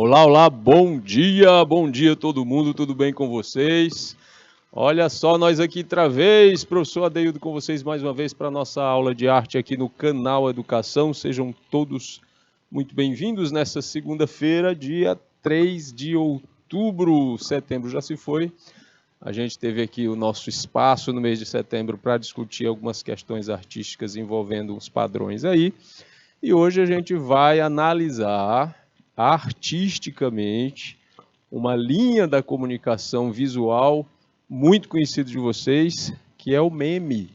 Olá, olá, bom dia todo mundo, tudo bem com vocês? Olha só, nós aqui outra vez, professor Adeildo com vocês mais uma vez para a nossa aula de arte aqui no canal Educação. Sejam todos muito bem-vindos nessa segunda-feira, dia 3 de outubro, setembro já se foi. A gente teve aqui o nosso espaço no mês de setembro para discutir algumas questões artísticas envolvendo uns padrões aí. E hoje a gente vai analisar artisticamente uma linha da comunicação visual muito conhecida de vocês, que é o meme.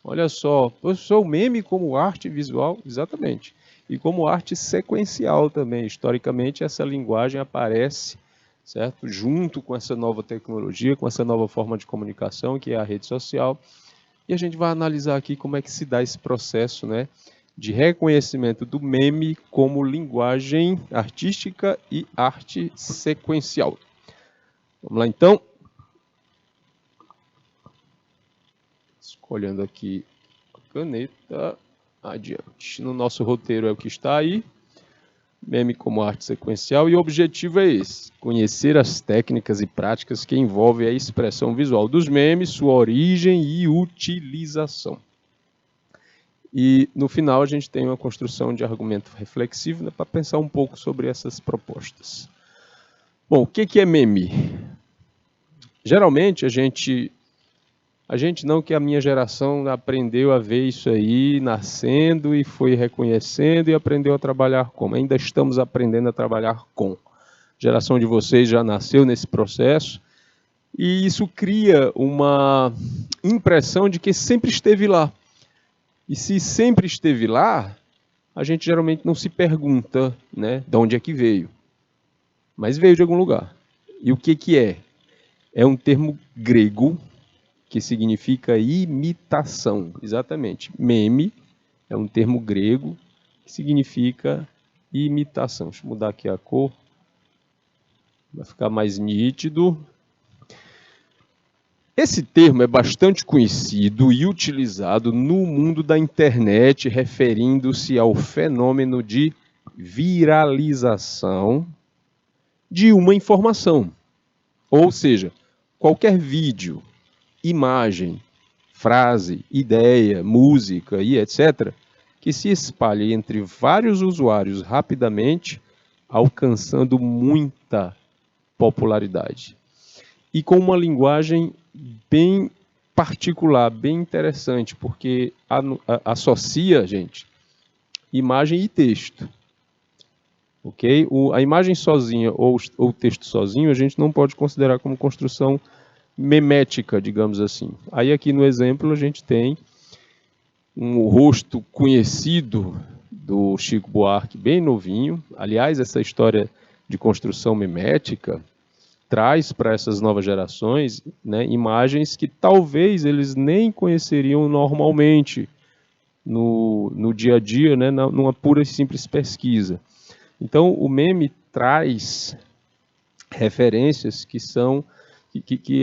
Olha só, professor, o meme como arte visual, exatamente, e como arte sequencial também. Historicamente, essa linguagem aparece, certo? Junto com essa nova tecnologia, com essa nova forma de comunicação, que é a rede social. E a gente vai analisar aqui como é que se dá esse processo, né, de reconhecimento do meme como linguagem artística e arte sequencial. Vamos lá, então. Escolhendo aqui a caneta, adiante. No nosso roteiro é o que está aí, meme como arte sequencial, e o objetivo é esse: conhecer as técnicas e práticas que envolvem a expressão visual dos memes, sua origem e utilização. E no final a gente tem uma construção de argumento reflexivo, né, para pensar um pouco sobre essas propostas. Bom, o que é meme? Geralmente a gente não, que a minha geração aprendeu a ver isso aí nascendo e foi reconhecendo e aprendeu a trabalhar com. Ainda estamos aprendendo a trabalhar com. A geração de vocês já nasceu nesse processo e isso cria uma impressão de que sempre esteve lá. E se sempre esteve lá, a gente geralmente não se pergunta, né, de onde é que veio. Mas veio de algum lugar. E o que é? É um termo grego que significa imitação. Exatamente. Meme é um termo grego que significa imitação. Deixa eu mudar aqui a cor. Vai ficar mais nítido. Esse termo é bastante conhecido e utilizado no mundo da internet, referindo-se ao fenômeno de viralização de uma informação. Ou seja, qualquer vídeo, imagem, frase, ideia, música e etc., que se espalhe entre vários usuários rapidamente, alcançando muita popularidade. E com uma linguagem bem particular, bem interessante, porque associa, gente, imagem e texto. Ok? A imagem sozinha ou o texto sozinho a gente não pode considerar como construção memética, digamos assim. Aí aqui no exemplo a gente tem um rosto conhecido do Chico Buarque, bem novinho. Aliás, essa história de construção memética traz para essas novas gerações, né, imagens que talvez eles nem conheceriam normalmente no dia a dia, né, numa pura e simples pesquisa. Então, o meme traz referências que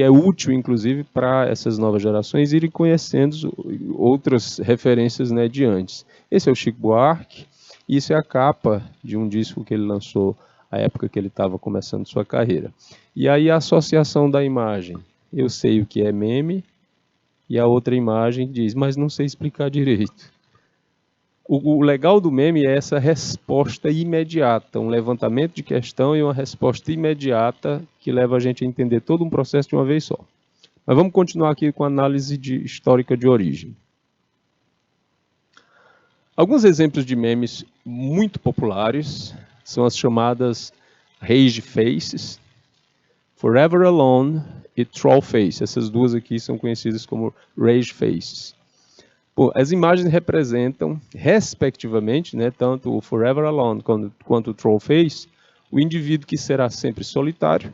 é útil, inclusive, para essas novas gerações irem conhecendo outras referências, né, de antes. Esse é o Chico Buarque, e isso é a capa de um disco que ele lançou à época que ele estava começando sua carreira. E aí a associação da imagem, eu sei o que é meme, e a outra imagem diz, mas não sei explicar direito. O legal do meme é essa resposta imediata, um levantamento de questão e uma resposta imediata que leva a gente a entender todo um processo de uma vez só. Mas vamos continuar aqui com a análise histórica de origem. Alguns exemplos de memes muito populares são as chamadas Rage Faces, Forever Alone e Troll Face. Essas duas aqui são conhecidas como Rage Faces. As imagens representam, respectivamente, né, tanto o Forever Alone quanto o Troll Face, o indivíduo que será sempre solitário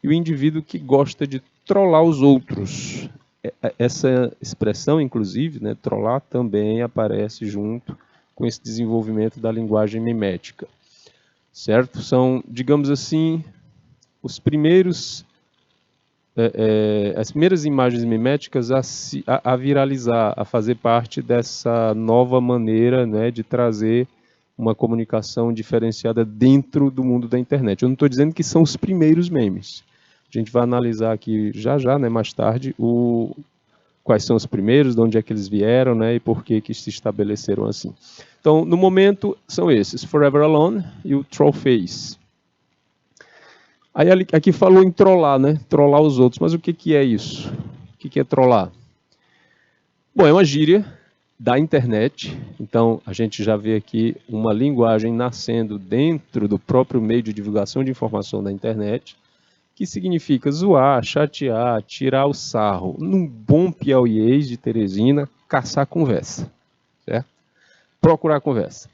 e o indivíduo que gosta de trollar os outros. Essa expressão, inclusive, né, trollar, também aparece junto com esse desenvolvimento da linguagem mimética. Certo? São, digamos assim, as primeiras imagens miméticas a viralizar, a fazer parte dessa nova maneira, né, de trazer uma comunicação diferenciada dentro do mundo da internet. Eu não estou dizendo que são os primeiros memes. A gente vai analisar aqui já, né, mais tarde, quais são os primeiros, de onde é que eles vieram, né, e por que se estabeleceram assim. Então, no momento, são esses, Forever Alone e o Trollface. Aí aqui falou em trollar, né, trollar os outros, mas o que é isso? O que é trollar? Bom, é uma gíria da internet, então a gente já vê aqui uma linguagem nascendo dentro do próprio meio de divulgação de informação da internet, que significa zoar, chatear, tirar o sarro, num bom piauiês de Teresina, caçar conversa, certo? Procurar conversa.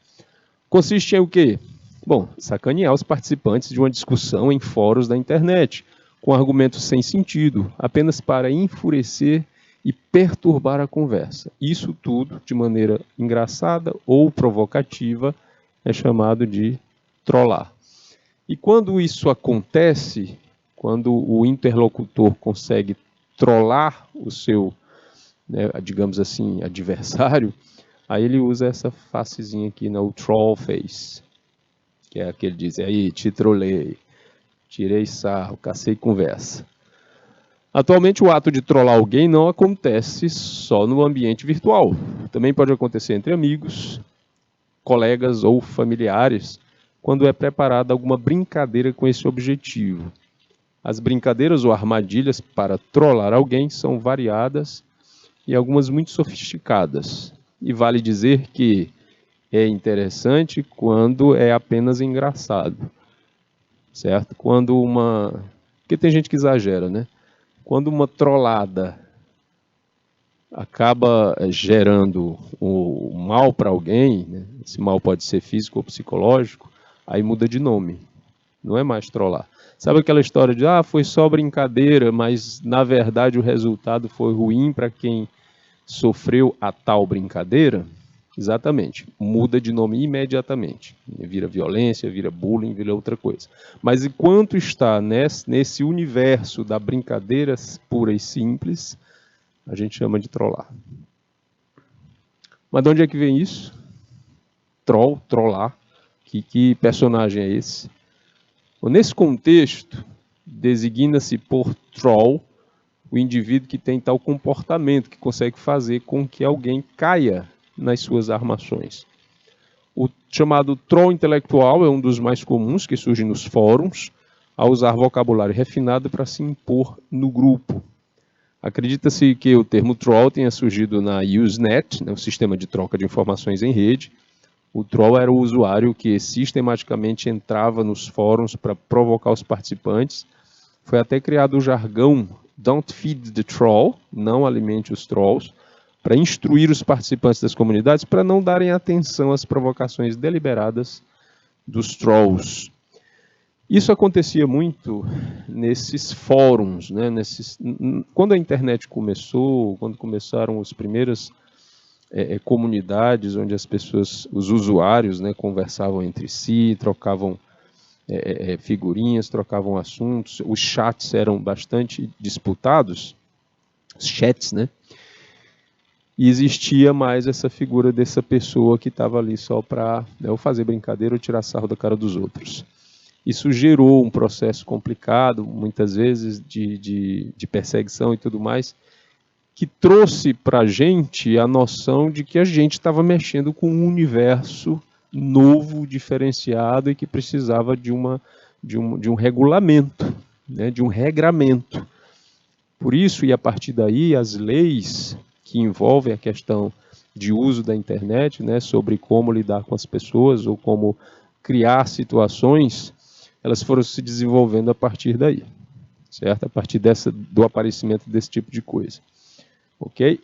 Consiste em o quê? Bom, sacanear os participantes de uma discussão em fóruns da internet, com argumentos sem sentido, apenas para enfurecer e perturbar a conversa. Isso tudo, de maneira engraçada ou provocativa, é chamado de trollar. E quando isso acontece, quando o interlocutor consegue trollar o seu, né, digamos assim, adversário, aí ele usa essa facezinha aqui, né, o troll face, que é aquele que diz, aí, te trolei, tirei sarro, cacei conversa. Atualmente, o ato de trollar alguém não acontece só no ambiente virtual. Também pode acontecer entre amigos, colegas ou familiares, quando é preparada alguma brincadeira com esse objetivo. As brincadeiras ou armadilhas para trollar alguém são variadas e algumas muito sofisticadas. E vale dizer que é interessante quando é apenas engraçado, certo? Porque tem gente que exagera, né? Quando uma trollada acaba gerando o mal para alguém, né? Esse mal pode ser físico ou psicológico, aí muda de nome. Não é mais trollar. Sabe aquela história de, foi só brincadeira, mas na verdade o resultado foi ruim para quem sofreu a tal brincadeira? Exatamente. Muda de nome imediatamente. Vira violência, vira bullying, vira outra coisa. Mas enquanto está nesse universo da brincadeira pura e simples, a gente chama de trollar. Mas de onde é que vem isso? Trollar. Que personagem é esse? Nesse contexto, designa-se por troll o indivíduo que tem tal comportamento, que consegue fazer com que alguém caia nas suas armações. O chamado troll intelectual é um dos mais comuns, que surge nos fóruns, a usar vocabulário refinado para se impor no grupo. Acredita-se que o termo troll tenha surgido na Usenet, né, o sistema de troca de informações em rede. O troll era o usuário que sistematicamente entrava nos fóruns para provocar os participantes. Foi até criado o jargão Don't feed the troll, não alimente os trolls, para instruir os participantes das comunidades para não darem atenção às provocações deliberadas dos trolls. Isso acontecia muito nesses fóruns, né? Quando a internet começou, quando começaram as primeiras comunidades onde as pessoas, os usuários, né, conversavam entre si, trocavam figurinhas, trocavam assuntos, os chats eram bastante disputados, os chats, né? E existia mais essa figura dessa pessoa que estava ali só para ou fazer brincadeira ou tirar sarro da cara dos outros. Isso gerou um processo complicado, muitas vezes, de perseguição e tudo mais, que trouxe para a gente a noção de que a gente estava mexendo com um universo novo, diferenciado e que precisava de um regulamento, né, de um regramento. Por isso, e a partir daí, as leis que envolvem a questão de uso da internet, né, sobre como lidar com as pessoas ou como criar situações, elas foram se desenvolvendo a partir daí, certo? A partir do aparecimento desse tipo de coisa. Ok?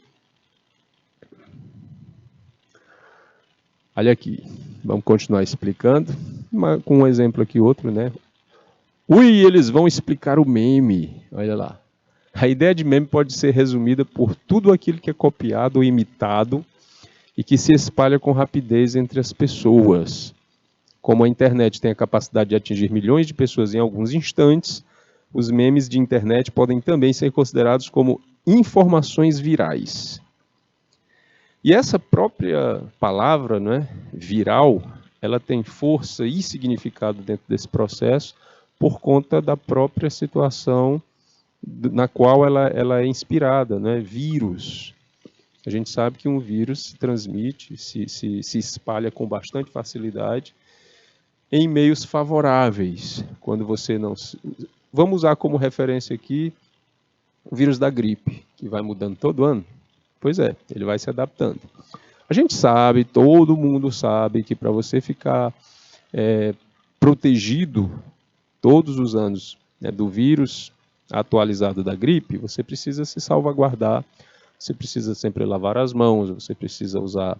Olha aqui, vamos continuar explicando, com um exemplo aqui outro, né? Eles vão explicar o meme, olha lá. A ideia de meme pode ser resumida por tudo aquilo que é copiado ou imitado e que se espalha com rapidez entre as pessoas. Como a internet tem a capacidade de atingir milhões de pessoas em alguns instantes, os memes de internet podem também ser considerados como informações virais. E essa própria palavra, né, viral, ela tem força e significado dentro desse processo por conta da própria situação na qual ela é inspirada, né? Vírus. A gente sabe que um vírus se transmite, se espalha com bastante facilidade em meios favoráveis. Quando você não... Vamos usar como referência aqui o vírus da gripe, que vai mudando todo ano. Pois é, ele vai se adaptando. A gente sabe, todo mundo sabe, que para você ficar protegido todos os anos, né, do vírus atualizado da gripe, você precisa se salvaguardar, você precisa sempre lavar as mãos, você precisa usar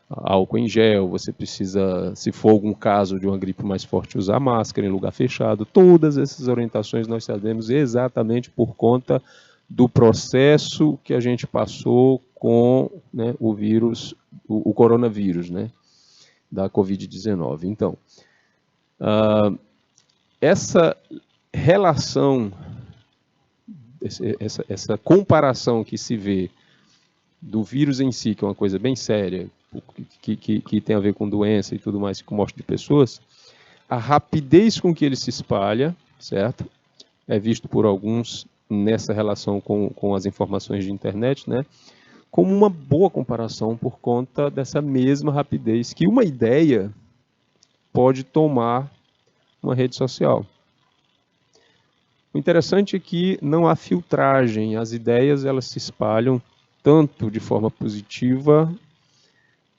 álcool em gel, você precisa, se for algum caso de uma gripe mais forte, usar máscara em lugar fechado. Todas essas orientações nós sabemos exatamente por conta do processo que a gente passou com, né, o vírus, o coronavírus, né, da Covid-19. Então, essa relação, essa comparação que se vê do vírus em si, que é uma coisa bem séria, que tem a ver com doença e tudo mais, com morte de pessoas, a rapidez com que ele se espalha, certo? É visto por alguns nessa relação com as informações de internet, né? Como uma boa comparação por conta dessa mesma rapidez que uma ideia pode tomar uma rede social. O interessante é que não há filtragem, as ideias elas se espalham tanto de forma positiva,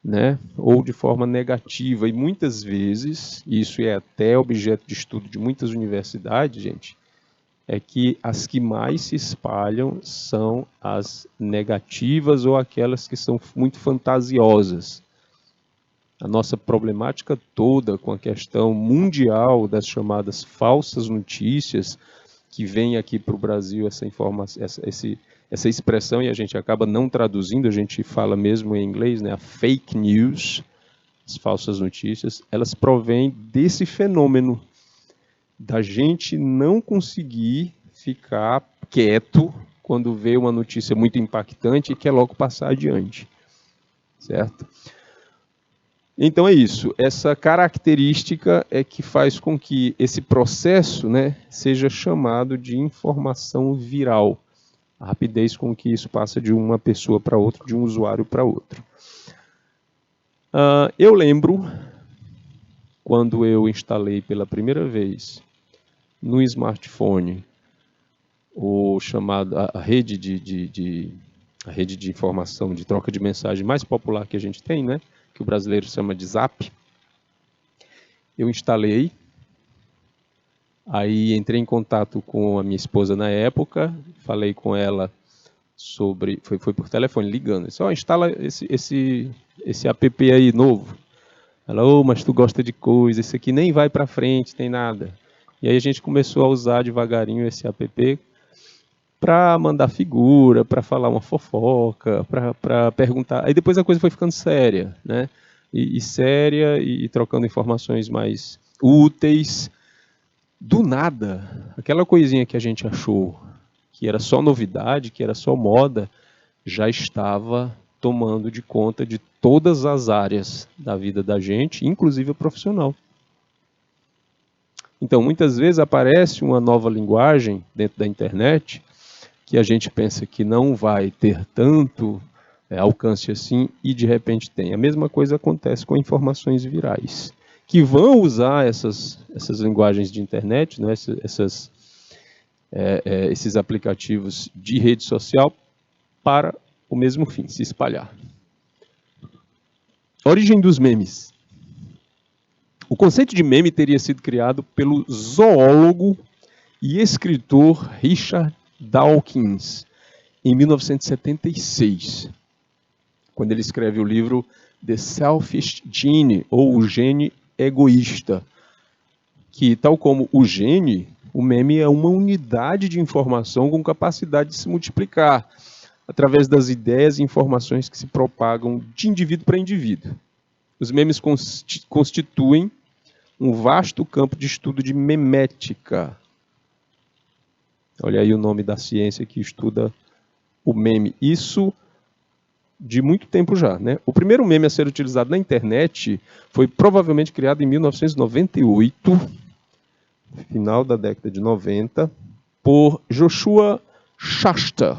né, ou de forma negativa, e muitas vezes, isso é até objeto de estudo de muitas universidades, gente, é que as que mais se espalham são as negativas ou aquelas que são muito fantasiosas. A nossa problemática toda com a questão mundial das chamadas falsas notícias, que vem aqui para o Brasil essa informação, essa expressão, e a gente acaba não traduzindo, a gente fala mesmo em inglês, né, a fake news, as falsas notícias, elas provêm desse fenômeno da gente não conseguir ficar quieto quando vê uma notícia muito impactante e quer logo passar adiante, certo? Então é isso, essa característica é que faz com que esse processo, né, seja chamado de informação viral. A rapidez com que isso passa de uma pessoa para outra, de um usuário para outro. Eu lembro, quando eu instalei pela primeira vez no smartphone o chamado, a rede a rede de informação, de troca de mensagem mais popular que a gente tem, né? Que o brasileiro chama de Zap. Eu instalei, aí entrei em contato com a minha esposa na época, falei com ela sobre, foi por telefone, ligando, disse, instala esse app aí novo. Ela, mas tu gosta de coisa, isso aqui nem vai para frente, tem nada. E aí a gente começou a usar devagarinho esse app para mandar figura, para falar uma fofoca, para perguntar. Aí depois a coisa foi ficando séria, né? E séria, e trocando informações mais úteis. Do nada, aquela coisinha que a gente achou que era só novidade, que era só moda, já estava tomando de conta de todas as áreas da vida da gente, inclusive a profissional. Então, muitas vezes aparece uma nova linguagem dentro da internet que a gente pensa que não vai ter tanto alcance assim e de repente tem. A mesma coisa acontece com informações virais, que vão usar essas linguagens de internet, né, esses aplicativos de rede social para o mesmo fim, se espalhar. Origem dos memes. O conceito de meme teria sido criado pelo zoólogo e escritor Richard Dawkins em 1976, quando ele escreve o livro The Selfish Gene, ou O Gene Egoísta, que, tal como o gene, o meme é uma unidade de informação com capacidade de se multiplicar através das ideias e informações que se propagam de indivíduo para indivíduo. Os memes constituem um vasto campo de estudo de memética. Olha aí o nome da ciência que estuda o meme. Isso de muito tempo já, né? O primeiro meme a ser utilizado na internet foi provavelmente criado em 1998, final da década de 90, por Joshua Shuster,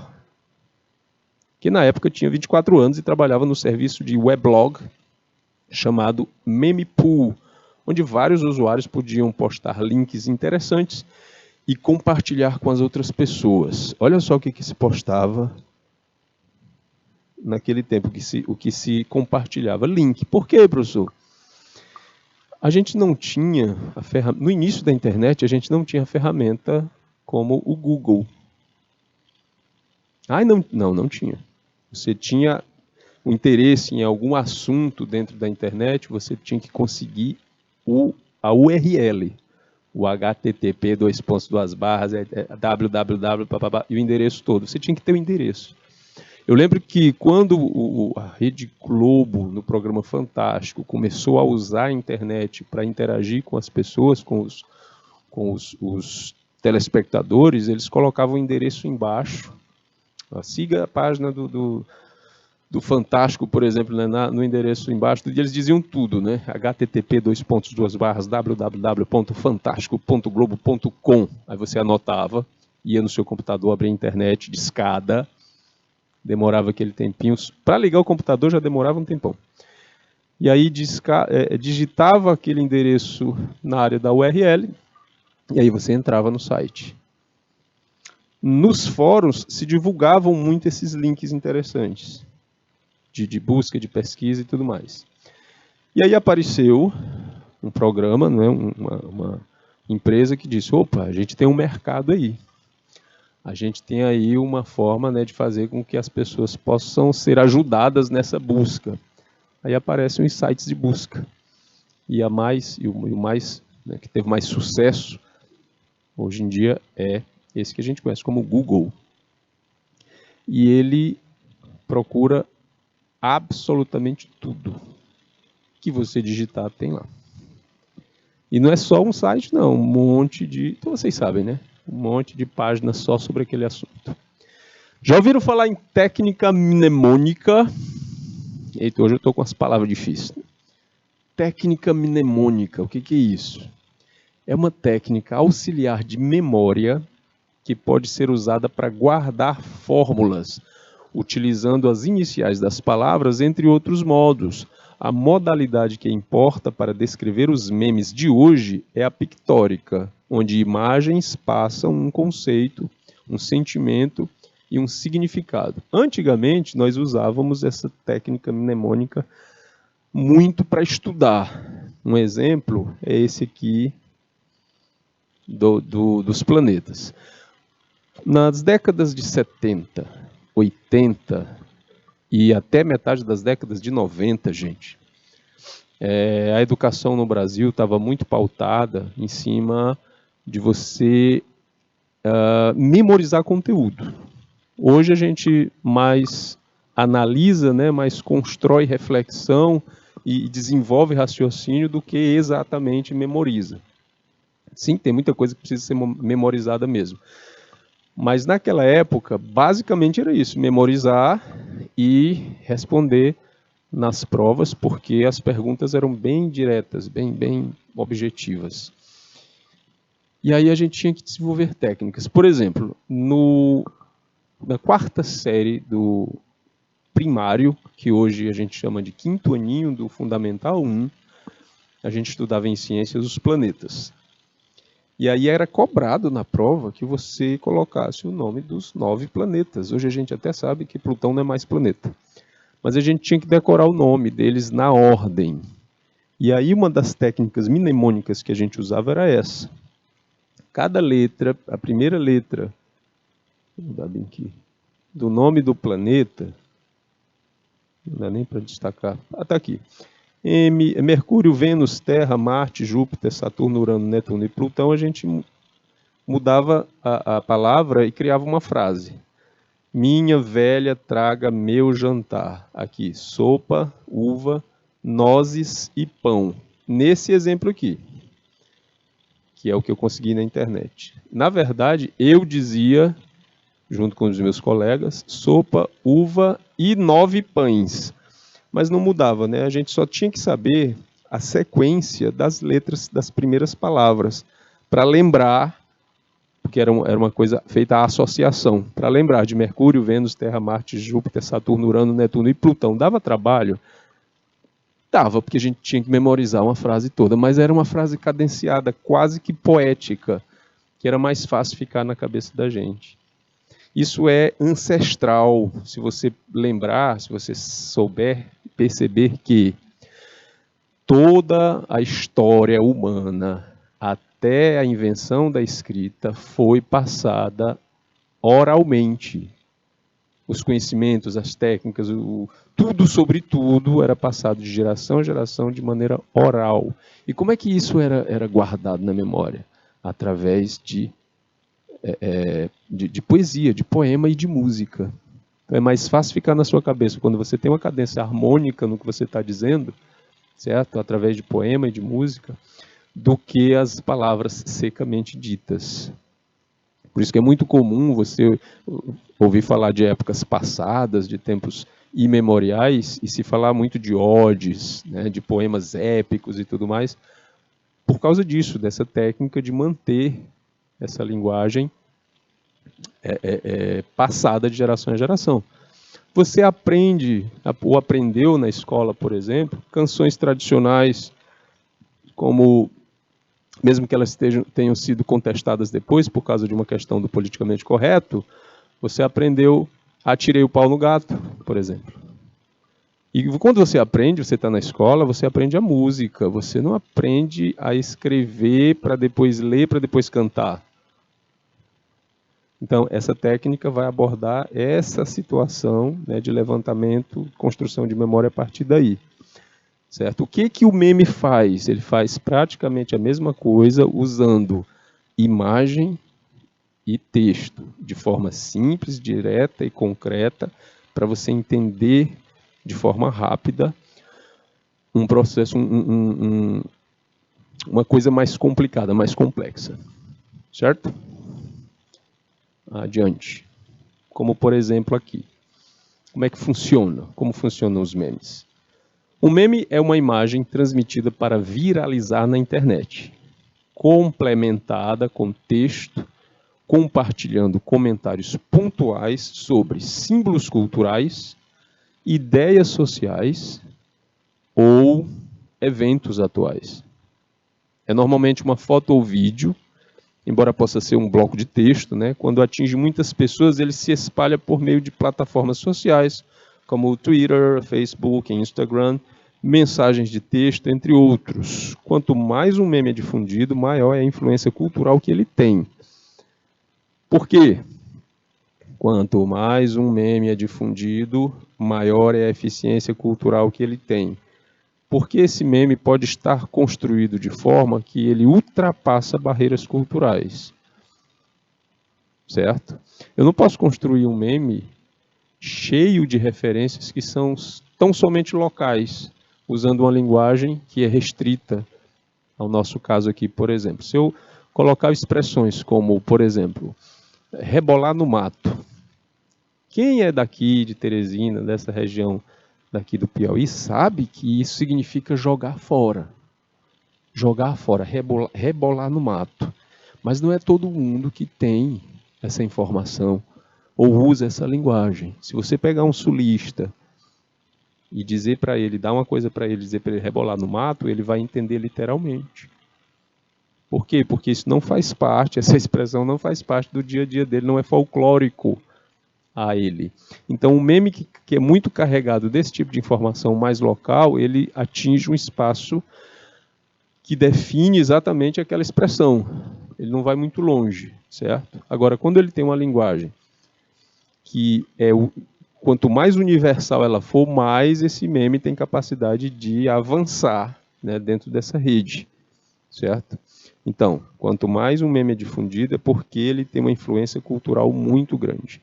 que na época tinha 24 anos e trabalhava no serviço de weblog chamado Memepool, onde vários usuários podiam postar links interessantes e compartilhar com as outras pessoas. Olha só o que se postava naquele tempo, o que se compartilhava. Link. Por quê, professor? A gente não tinha, no início da internet, a gente não tinha ferramenta como o Google. Não tinha. Você tinha o interesse em algum assunto dentro da internet, você tinha que conseguir a URL, o HTTP, www, e o endereço todo. Você tinha que ter o endereço. Eu lembro que quando a Rede Globo, no programa Fantástico, começou a usar a internet para interagir com as pessoas, com os telespectadores, eles colocavam o endereço embaixo. Siga a página do Fantástico, por exemplo, né, no endereço embaixo, eles diziam tudo, né? http www.fantastico.globo.com. Aí você anotava, ia no seu computador, abria a internet de escada, demorava aquele tempinho. Para ligar o computador já demorava um tempão. E aí digitava aquele endereço na área da URL, e aí você entrava no site. Nos fóruns se divulgavam muito esses links interessantes, de busca, de pesquisa e tudo mais. E aí apareceu um programa, né, uma empresa que disse, opa, a gente tem um mercado aí. A gente tem aí uma forma, né, de fazer com que as pessoas possam ser ajudadas nessa busca. Aí aparecem os sites de busca. E o mais, né, que teve mais sucesso, hoje em dia, é esse que a gente conhece como Google. E ele procura absolutamente tudo que você digitar tem lá. E não é só um site, não. Um monte de... Então vocês sabem, né? Um monte de páginas só sobre aquele assunto. Já ouviram falar em técnica mnemônica? Eita, hoje eu estou com as palavras difíceis. Técnica mnemônica, o que é isso? É uma técnica auxiliar de memória que pode ser usada para guardar fórmulas, utilizando as iniciais das palavras, entre outros modos. A modalidade que importa para descrever os memes de hoje é a pictórica, onde imagens passam um conceito, um sentimento e um significado. Antigamente, nós usávamos essa técnica mnemônica muito para estudar. Um exemplo é esse aqui dos planetas. Nas décadas de 70, 80 e até metade das décadas de 90, gente, a educação no Brasil estava muito pautada em cima de você memorizar conteúdo. Hoje a gente mais analisa, né, mais constrói reflexão e desenvolve raciocínio do que exatamente memoriza. Sim, tem muita coisa que precisa ser memorizada mesmo. Mas naquela época, basicamente era isso, memorizar e responder nas provas, porque as perguntas eram bem diretas, bem objetivas. E aí a gente tinha que desenvolver técnicas. Por exemplo, na quarta série do primário, que hoje a gente chama de quinto aninho do Fundamental 1, a gente estudava em ciências os planetas. E aí era cobrado na prova que você colocasse o nome dos 9 planetas. Hoje a gente até sabe que Plutão não é mais planeta. Mas a gente tinha que decorar o nome deles na ordem. E aí uma das técnicas mnemônicas que a gente usava era essa. Cada letra, a primeira letra, vou dar bem aqui, do nome do planeta, não dá nem para destacar, está aqui. Mercúrio, Vênus, Terra, Marte, Júpiter, Saturno, Urano, Netuno e Plutão, a gente mudava a palavra e criava uma frase. Minha velha, traga meu jantar. Aqui, sopa, uva, nozes e pão. Nesse exemplo aqui, que é o que eu consegui na internet. Na verdade, eu dizia junto com os meus colegas, sopa, uva e 9 pães. Mas não mudava, né? A gente só tinha que saber a sequência das letras das primeiras palavras, para lembrar, porque era uma coisa feita à associação, para lembrar de Mercúrio, Vênus, Terra, Marte, Júpiter, Saturno, Urano, Netuno e Plutão. Dava trabalho? Dava, porque a gente tinha que memorizar uma frase toda, mas era uma frase cadenciada, quase que poética, que era mais fácil ficar na cabeça da gente. Isso é ancestral, se você lembrar, se você souber perceber que toda a história humana, até a invenção da escrita, foi passada oralmente. Os conhecimentos, as técnicas, tudo sobre tudo era passado de geração a geração de maneira oral. E como é que isso era guardado na memória? Através de poesia, de poema e de música. Então é mais fácil ficar na sua cabeça quando você tem uma cadência harmônica no que você está dizendo, certo? Através de poema e de música, do que as palavras secamente ditas. Por isso que é muito comum você ouvir falar de épocas passadas, de tempos imemoriais, e se falar muito de odes, né, de poemas épicos e tudo mais, por causa disso, dessa técnica de manter essa linguagem passada de geração em geração. Você aprende, ou aprendeu na escola, por exemplo, canções tradicionais, como, mesmo que elas tenham sido contestadas depois, por causa de uma questão do politicamente correto, você aprendeu Atirei o Pau no Gato, por exemplo. E quando você aprende, você está na escola, você aprende a música, você não aprende a escrever para depois ler, para depois cantar. Então, essa técnica vai abordar essa situação, né, de levantamento, construção de memória a partir daí. Certo? O que o meme faz? Ele faz praticamente a mesma coisa usando imagem e texto, de forma simples, direta e concreta, para você entender de forma rápida um processo, uma coisa mais complicada, mais complexa. Certo? Adiante. Como, por exemplo, aqui. Como é que funciona? Como funcionam os memes? O meme é uma imagem transmitida para viralizar na internet, complementada com texto, compartilhando comentários pontuais sobre símbolos culturais, ideias sociais ou eventos atuais. É normalmente uma foto ou vídeo, embora possa ser um bloco de texto, né? Quando atinge muitas pessoas, ele se espalha por meio de plataformas sociais, como o Twitter, Facebook, Instagram, mensagens de texto, entre outros. Quanto mais um meme é difundido, maior é a influência cultural que ele tem. Por quê? Quanto mais um meme é difundido, maior é a eficiência cultural que ele tem. Porque esse meme pode estar construído de forma que ele ultrapassa barreiras culturais. Certo? Eu não posso construir um meme cheio de referências que são tão somente locais, usando uma linguagem que é restrita ao nosso caso aqui, por exemplo. Se eu colocar expressões como, por exemplo, rebolar no mato. Quem é daqui de Teresina, dessa região daqui do Piauí, sabe que isso significa jogar fora. Jogar fora, rebolar no mato. Mas não é todo mundo que tem essa informação ou usa essa linguagem. Se você pegar um sulista e dizer para ele, dar uma coisa para ele, dizer para ele rebolar no mato, ele vai entender literalmente. Por quê? Porque isso não faz parte, essa expressão não faz parte do dia a dia dele, não é folclórico a ele. Então, um meme que é muito carregado desse tipo de informação mais local, ele atinge um espaço que define exatamente aquela expressão. Ele não vai muito longe, certo? Agora, quando ele tem uma linguagem que quanto mais universal ela for, mais esse meme tem capacidade de avançar, né, dentro dessa rede, certo? Então, quanto mais um meme é difundido, é porque ele tem uma influência cultural muito grande.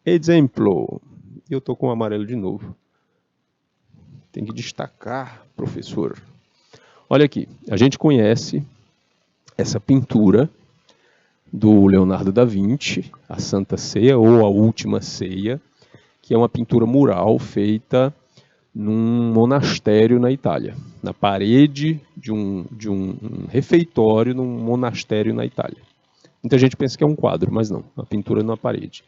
Exemplo. Eu estou com o amarelo de novo. Tem que destacar, professor. Olha aqui, a gente conhece essa pintura do Leonardo da Vinci, a Santa Ceia ou a Última Ceia, que é uma pintura mural feita num monastério na Itália, na parede de um refeitório num monastério na Itália. Muita gente pensa que é um quadro, mas não, uma pintura na parede.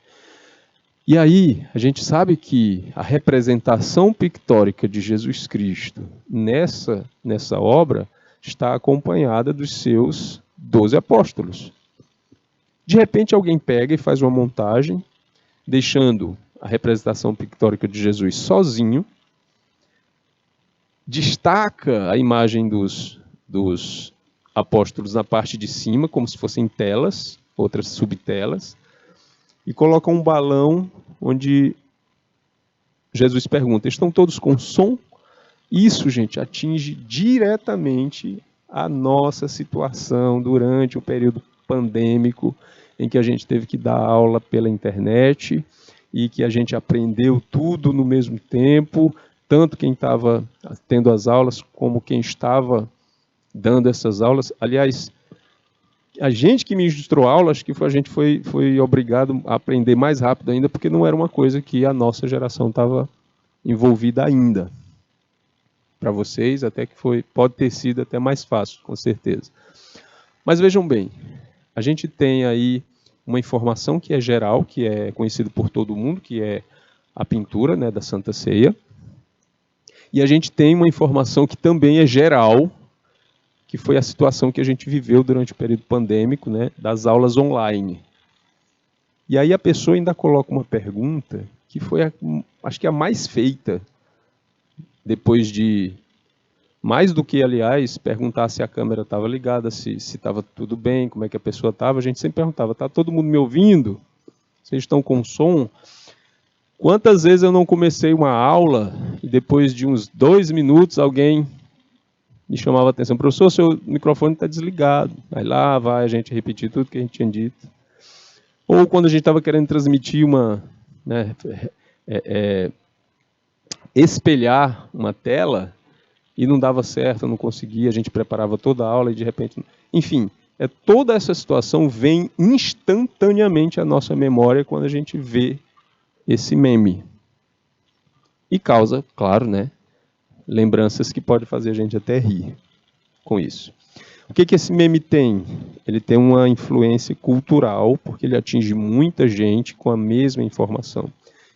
E aí, a gente sabe que a representação pictórica de Jesus Cristo nessa obra está acompanhada dos seus 12 apóstolos. De repente, alguém pega e faz uma montagem, deixando a representação pictórica de Jesus sozinho, destaca a imagem dos apóstolos na parte de cima, como se fossem telas, outras subtelas, e coloca um balão onde Jesus pergunta: estão todos com som? Isso, gente, atinge diretamente a nossa situação durante o período pandêmico, em que a gente teve que dar aula pela internet e que a gente aprendeu tudo no mesmo tempo, tanto quem estava tendo as aulas como quem estava dando essas aulas. Aliás, a gente que ministrou aula, acho que a gente foi obrigado a aprender mais rápido ainda, porque não era uma coisa que a nossa geração estava envolvida ainda. Para vocês, até que pode ter sido até mais fácil, com certeza. Mas vejam bem, a gente tem aí uma informação que é geral, que é conhecida por todo mundo, que é a pintura, né, da Santa Ceia. E a gente tem uma informação que também é geral, que foi a situação que a gente viveu durante o período pandêmico, né, das aulas online. E aí a pessoa ainda coloca uma pergunta que foi, acho que a mais feita, depois de, mais do que, aliás, perguntar se a câmera estava ligada, se estava tudo bem, como é que a pessoa estava, a gente sempre perguntava: está todo mundo me ouvindo? Vocês estão com som? Quantas vezes eu não comecei uma aula e depois de uns 2 minutos alguém me chamava a atenção: professor, seu microfone está desligado. Aí lá vai a gente repetir tudo que a gente tinha dito. Ou quando a gente estava querendo transmitir espelhar uma tela e não dava certo, não conseguia, a gente preparava toda a aula e de repente... Enfim, toda essa situação vem instantaneamente à nossa memória quando a gente vê esse meme. E causa, claro, né, lembranças que podem fazer a gente até rir com isso. O que esse meme tem? Ele tem uma influência cultural, porque ele atinge muita gente com a mesma informação.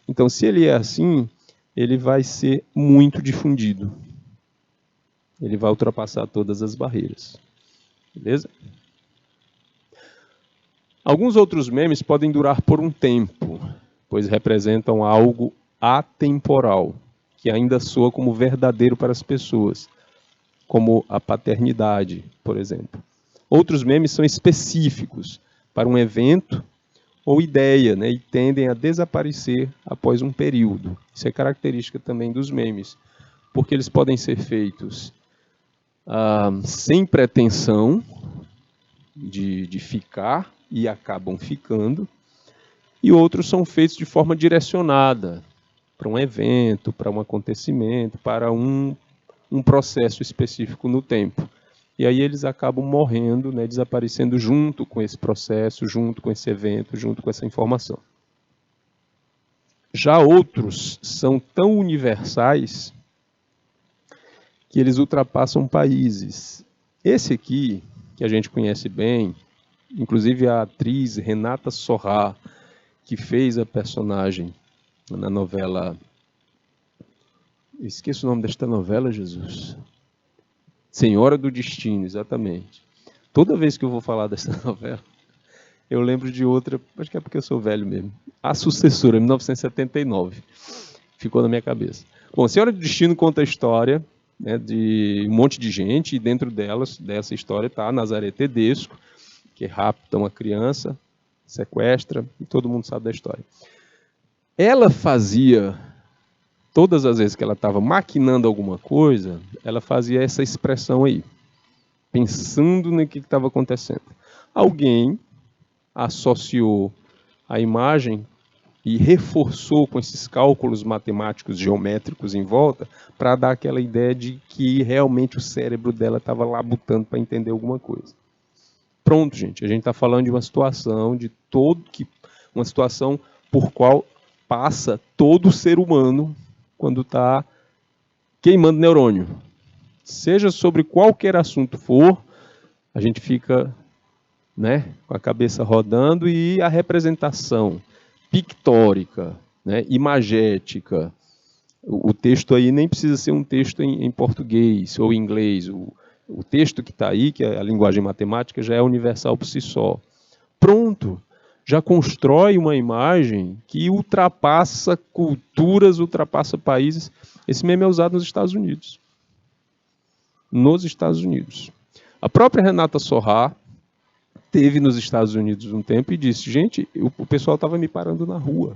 Então, se ele é assim, ele vai ser muito difundido. Ele vai ultrapassar todas as barreiras. Beleza? Alguns outros memes podem durar por um tempo, pois representam algo atemporal, que ainda soa como verdadeiro para as pessoas, como a paternidade, por exemplo. Outros memes são específicos para um evento ou ideia, né, e tendem a desaparecer após um período. Isso é característica também dos memes, porque eles podem ser feitos sem pretensão de ficar e acabam ficando, e outros são feitos de forma direcionada para um evento, para um acontecimento, para um processo específico no tempo. E aí eles acabam morrendo, né, desaparecendo junto com esse processo, junto com esse evento, junto com essa informação. Já outros são tão universais que eles ultrapassam países. Esse aqui, que a gente conhece bem, inclusive a atriz Renata Sorrah, que fez a personagem na novela... Esqueço o nome desta novela, Jesus. Senhora do Destino, exatamente. Toda vez que eu vou falar dessa novela, eu lembro de outra, acho que é porque eu sou velho mesmo. A Sucessora, 1979. Ficou na minha cabeça. Bom, Senhora do Destino conta a história, né, de um monte de gente, e dentro dessa história está Nazaré Tedesco, que rapta uma criança, sequestra, e todo mundo sabe da história. Ela fazia... Todas as vezes que ela estava maquinando alguma coisa, ela fazia essa expressão aí, pensando no que estava acontecendo. Alguém associou a imagem e reforçou com esses cálculos matemáticos geométricos em volta para dar aquela ideia de que realmente o cérebro dela estava labutando para entender alguma coisa. Pronto, gente. A gente está falando de uma situação uma situação por qual passa todo ser humano quando está queimando neurônio. Seja sobre qualquer assunto for, a gente fica, né, com a cabeça rodando, e a representação pictórica, né, imagética. O texto aí nem precisa ser um texto em português ou em inglês. O texto que está aí, que é a linguagem matemática, já é universal por si só. Pronto, já constrói uma imagem que ultrapassa culturas, ultrapassa países. Esse meme é usado nos Estados Unidos. Nos Estados Unidos. A própria Renata Sorrah esteve nos Estados Unidos um tempo e disse: gente, o pessoal estava me parando na rua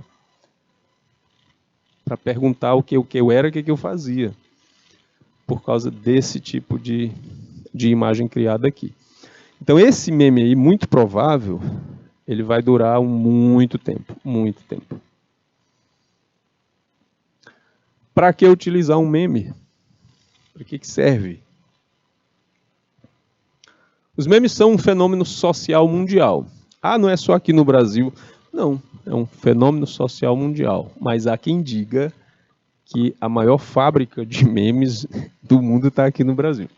para perguntar o que eu era, o que eu fazia, por causa desse tipo de imagem criada aqui. Então esse meme aí, muito provável, ele vai durar muito tempo, muito tempo. Para que utilizar um meme? Para que serve? Os memes são um fenômeno social mundial. Ah, não é só aqui no Brasil. Não, é um fenômeno social mundial. Mas há quem diga que a maior fábrica de memes do mundo está aqui no Brasil.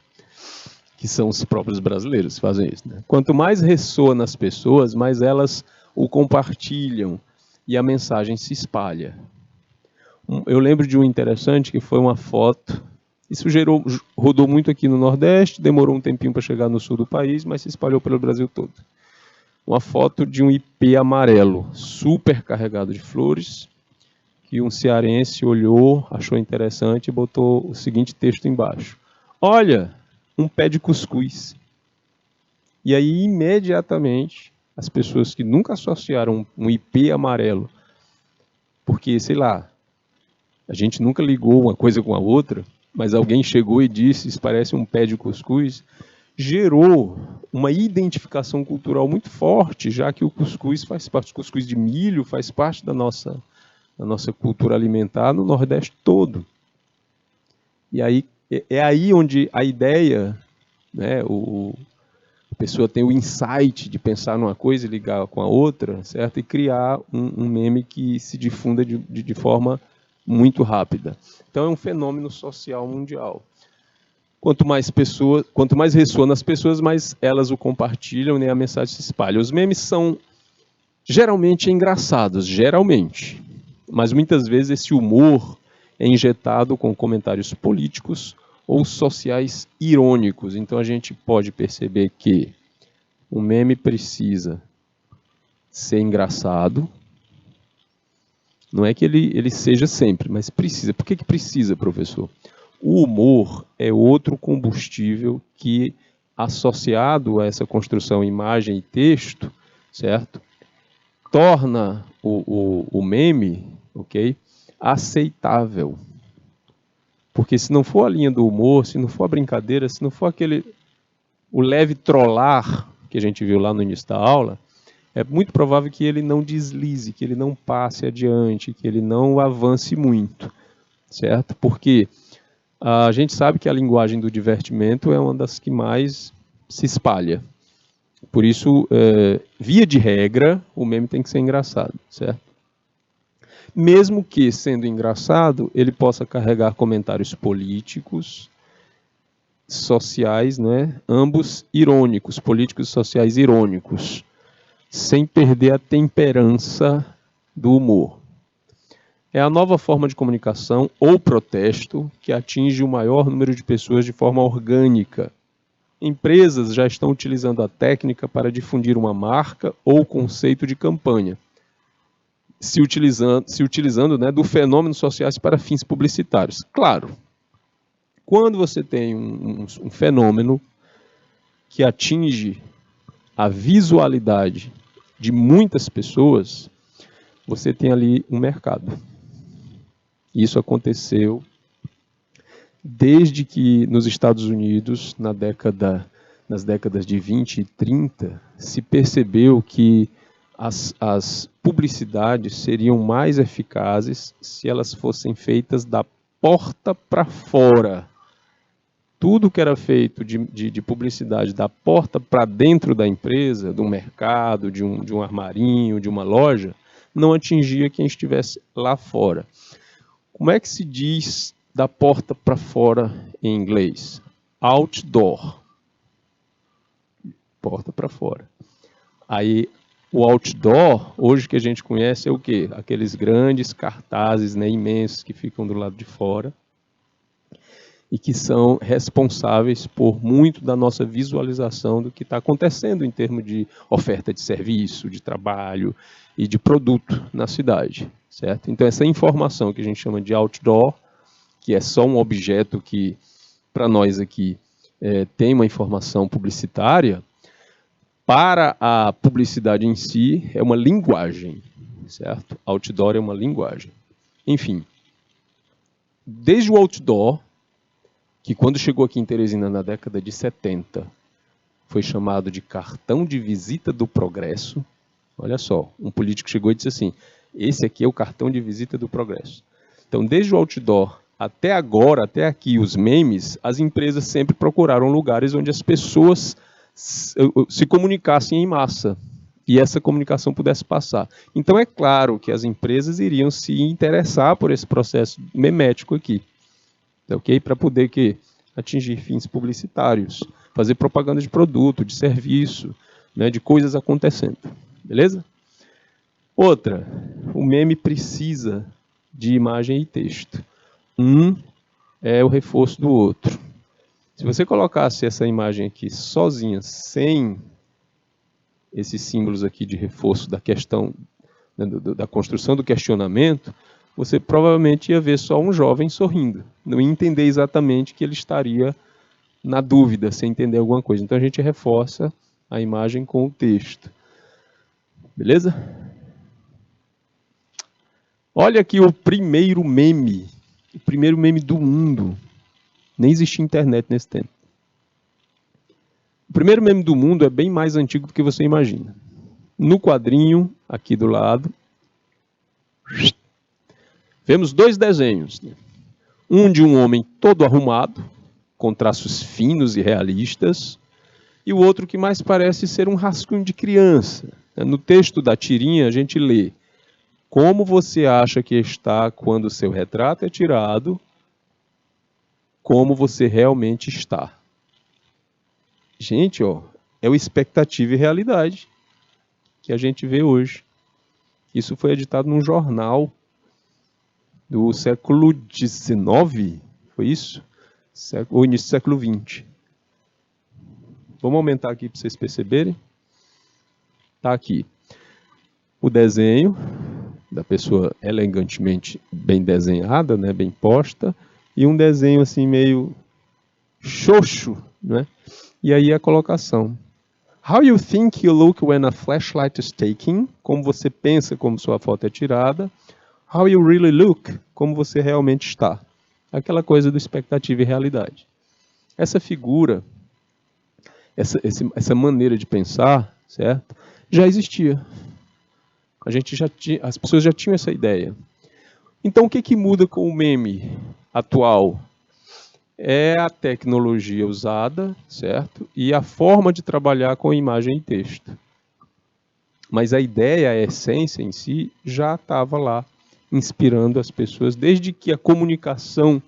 Que são os próprios brasileiros que fazem isso, né? Quanto mais ressoa nas pessoas, mais elas o compartilham e a mensagem se espalha. Eu lembro de um interessante que foi uma foto. Isso rodou muito aqui no Nordeste, demorou um tempinho para chegar no sul do país, mas se espalhou pelo Brasil todo. Uma foto de um ipê amarelo, super carregado de flores, que um cearense olhou, achou interessante e botou o seguinte texto embaixo: olha, um pé de cuscuz. E aí, imediatamente, as pessoas que nunca associaram um ipê amarelo, porque, sei lá, a gente nunca ligou uma coisa com a outra, mas alguém chegou e disse: isso parece um pé de cuscuz, gerou uma identificação cultural muito forte, já que o cuscuz faz parte, o cuscuz de milho faz parte da nossa cultura alimentar no Nordeste todo. E aí é aí onde a ideia, né, a pessoa tem o insight de pensar numa coisa e ligar com a outra, certo? E criar um meme que se difunda de forma muito rápida. Então é um fenômeno social mundial. Quanto mais ressoa nas pessoas, mais elas o compartilham, né, a mensagem se espalha. Os memes são geralmente engraçados, geralmente. Mas muitas vezes esse humor é injetado com comentários políticos ou sociais irônicos. Então a gente pode perceber que o meme precisa ser engraçado. Não é que ele seja sempre, mas precisa. Por que precisa, professor? O humor é outro combustível que, associado a essa construção imagem e texto, certo? Torna o meme, ok, aceitável. Porque se não for a linha do humor, se não for a brincadeira, se não for o leve trollar que a gente viu lá no início da aula, é muito provável que ele não deslize, que ele não passe adiante, que ele não avance muito, certo? Porque a gente sabe que a linguagem do divertimento é uma das que mais se espalha. Por isso, via de regra, o meme tem que ser engraçado, certo? Mesmo que, sendo engraçado, ele possa carregar comentários políticos, sociais, né? Ambos irônicos, políticos e sociais irônicos, sem perder a temperança do humor. É a nova forma de comunicação ou protesto que atinge o maior número de pessoas de forma orgânica. Empresas já estão utilizando a técnica para difundir uma marca ou conceito de campanha, se utilizando, né, do fenômeno sociais para fins publicitários. Claro, quando você tem um fenômeno que atinge a visualidade de muitas pessoas, você tem ali um mercado. Isso aconteceu desde que nos Estados Unidos, nas décadas de 20 e 30, se percebeu que as publicidades seriam mais eficazes se elas fossem feitas da porta para fora. tudo que era feito de publicidade da porta para dentro da empresa, do mercado, de um armarinho, de uma loja, não atingia quem estivesse lá fora. Como é que se diz da porta para fora em inglês? Outdoor. Porta para fora. Aí, o outdoor, hoje que a gente conhece, é o quê? Aqueles grandes cartazes, né, imensos, que ficam do lado de fora e que são responsáveis por muito da nossa visualização do que está acontecendo em termos de oferta de serviço, de trabalho e de produto na cidade, certo? Então, essa informação que a gente chama de outdoor, que é só um objeto que, para nós aqui, tem uma informação publicitária, para a publicidade em si, é uma linguagem, certo? Outdoor é uma linguagem. Enfim, desde o outdoor, que quando chegou aqui em Teresina na década de 70, foi chamado de cartão de visita do progresso. Olha só, um político chegou e disse assim, esse aqui é o cartão de visita do progresso. Então, desde o outdoor até agora, até aqui, os memes, as empresas sempre procuraram lugares onde as pessoas se comunicassem em massa e essa comunicação pudesse passar. Então, é claro que as empresas iriam se interessar por esse processo memético aqui. Okay? Para poder atingir fins publicitários, fazer propaganda de produto, de serviço, né, de coisas acontecendo. Beleza? Outra, o meme precisa de imagem e texto. Um é o reforço do outro. Se você colocasse essa imagem aqui sozinha, sem esses símbolos aqui de reforço da questão, né, da construção do questionamento, você provavelmente ia ver só um jovem sorrindo. Não ia entender exatamente que ele estaria na dúvida, sem entender alguma coisa. Então a gente reforça a imagem com o texto. Beleza? Olha aqui o primeiro meme do mundo. Nem existia internet nesse tempo. O primeiro meme do mundo é bem mais antigo do que você imagina. No quadrinho, aqui do lado, vemos dois desenhos. Um de um homem todo arrumado, com traços finos e realistas, e o outro que mais parece ser um rascunho de criança. No texto da tirinha, a gente lê: como você acha que está quando seu retrato é tirado, como você realmente está. Gente, ó, é o expectativa e realidade que a gente vê hoje. Isso foi editado num jornal do século XIX, foi isso? Ou início do século XX. Vamos aumentar aqui para vocês perceberem. Está aqui o desenho da pessoa elegantemente bem desenhada, né, bem posta, e um desenho assim meio xoxo, né? E aí a colocação. How you think you look when a flashlight is taken? Como você pensa como sua foto é tirada. How you really look? Como você realmente está. Aquela coisa do expectativa e realidade. Essa figura, essa maneira de pensar, certo? Já existia. As pessoas já tinham essa ideia. Então, o que muda com o meme atual? É a tecnologia usada, certo? E a forma de trabalhar com imagem e texto. Mas a ideia, a essência em si, já estava lá, inspirando as pessoas, desde que a comunicação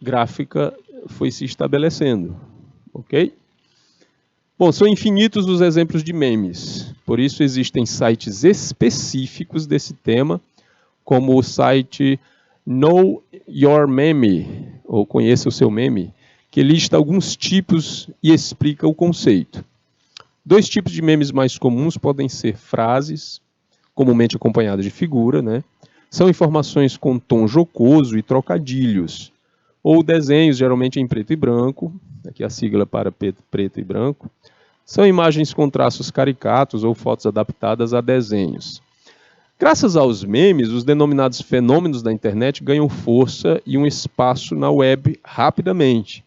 gráfica foi se estabelecendo. Ok? Bom, são infinitos os exemplos de memes. Por isso existem sites específicos desse tema, como o site Know Your Meme, ou Conheça o Seu Meme, que lista alguns tipos e explica o conceito. Dois tipos de memes mais comuns podem ser frases, comumente acompanhadas de figura, né? São informações com tom jocoso e trocadilhos, ou desenhos, geralmente em preto e branco, aqui a sigla para preto e branco. São imagens com traços caricatos ou fotos adaptadas a desenhos. Graças aos memes, os denominados fenômenos da internet ganham força e um espaço na web rapidamente.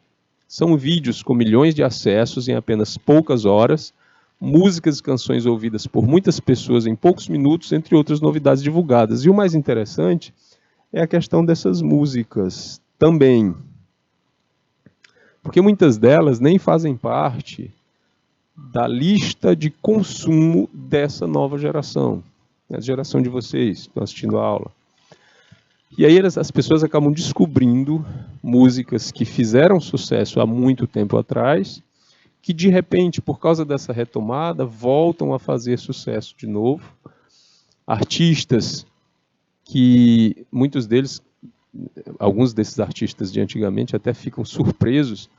São vídeos com milhões de acessos em apenas poucas horas, músicas e canções ouvidas por muitas pessoas em poucos minutos, entre outras novidades divulgadas. E o mais interessante é a questão dessas músicas também. Porque muitas delas nem fazem parte da lista de consumo dessa nova geração, a geração de vocês que estão assistindo a aula. E aí as pessoas acabam descobrindo músicas que fizeram sucesso há muito tempo atrás, que de repente, por causa dessa retomada, voltam a fazer sucesso de novo. Artistas que muitos deles, alguns desses artistas de antigamente até ficam surpresos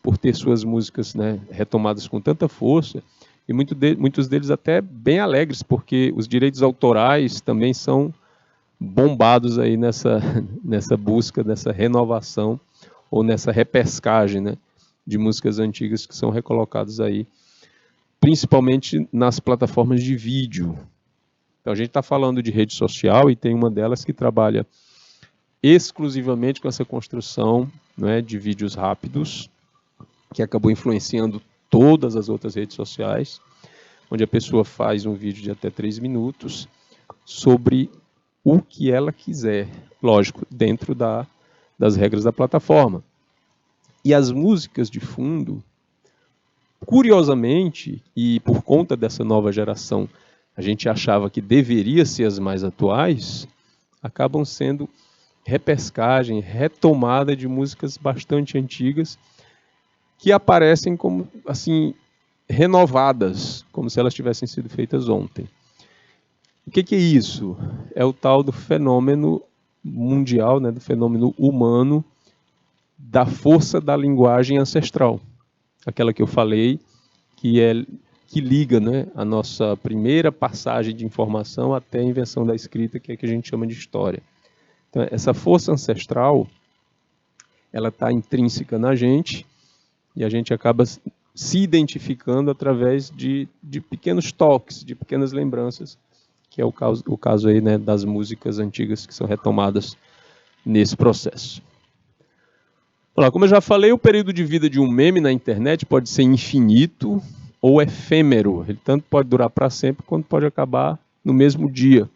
por ter suas músicas, né, retomadas com tanta força, e muitos deles até bem alegres, porque os direitos autorais também são bombados aí nessa busca, nessa renovação, ou nessa repescagem, né, de músicas antigas que são recolocadas aí, principalmente nas plataformas de vídeo. Então a gente está falando de rede social e tem uma delas que trabalha exclusivamente com essa construção, né, de vídeos rápidos, que acabou influenciando todas as outras redes sociais, onde a pessoa faz um vídeo de até 3 minutos sobre o que ela quiser, lógico, dentro das regras da plataforma. E as músicas de fundo, curiosamente, e por conta dessa nova geração, a gente achava que deveria ser as mais atuais, acabam sendo repescagem, retomada de músicas bastante antigas, que aparecem como, assim, renovadas, como se elas tivessem sido feitas ontem. O que é isso? É o tal do fenômeno mundial, né, do fenômeno humano, da força da linguagem ancestral. Aquela que eu falei, que liga, né, a nossa primeira passagem de informação até a invenção da escrita, que é que a gente chama de história. Então, essa força ancestral, ela está intrínseca na gente, e a gente acaba se identificando através de pequenos toques, de pequenas lembranças, que é o caso aí, né, das músicas antigas que são retomadas nesse processo. Olá, como eu já falei, o período de vida de um meme na internet pode ser infinito ou efêmero. Ele tanto pode durar para sempre, quanto pode acabar no mesmo dia.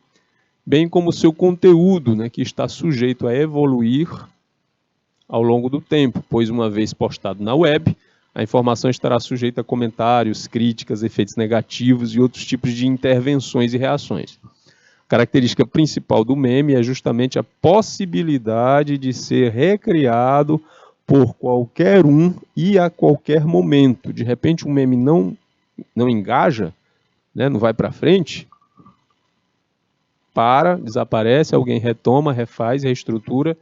Bem como o seu conteúdo, né, que está sujeito a evoluir ao longo do tempo, pois uma vez postado na web, a informação estará sujeita a comentários, críticas, efeitos negativos e outros tipos de intervenções e reações. A característica principal do meme é justamente a possibilidade de ser recriado por qualquer um e a qualquer momento. De repente um meme não engaja, né, não vai para frente, desaparece, alguém retoma, refaz, reestrutura